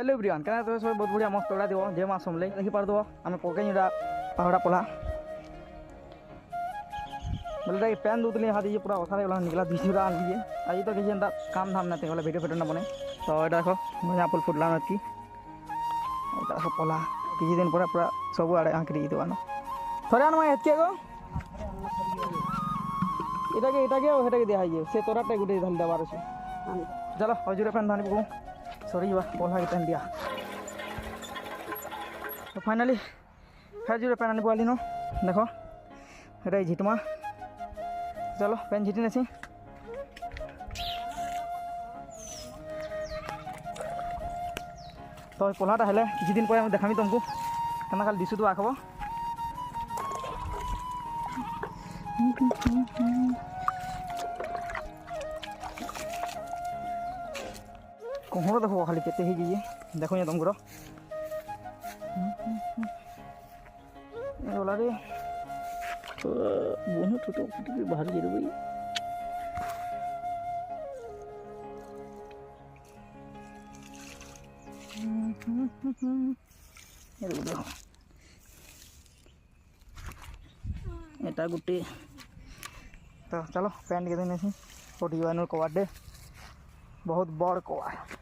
hello everyone क्या तो सब बहुत बढ़िया मस्त तोड़ा दिव जे मास समले देखी पार दो आम पकई पहाड़ा पला बोले पैन दूतली हाथ ये पूरा अथा निकला दिशा आनिए आज तो किसी काम धाम ना बोले भिडियो फेडियो ना बने तो ये देखो मैं फुल फुटला नदी देखो पला किसी दिन पर पूरा सब आड़े आँकड़ी देवानो थोड़े आन मैं हेतके गो इटाके दिया से तोराटे गुटे धल देवार अच्छे चलो हजूरे पैन धानी पको सॉरी पला के पैन दिया तो फाइनली हजूरे पैन आनी पाली नो देखो ये झिटमा चलो पैन झिटी नेसी तो पलाटा हेले किसी दिन पर देखामी तुमको क्या खाली दिशु तो आखब कहूँ देखो खाली केते ही गई देखो ये तुमको बोला रे बोनो छोटो बाहर गिर गई এটা গোटे तो चलो पैंट के दिन पटी कवाटे बहुत बड़ कवा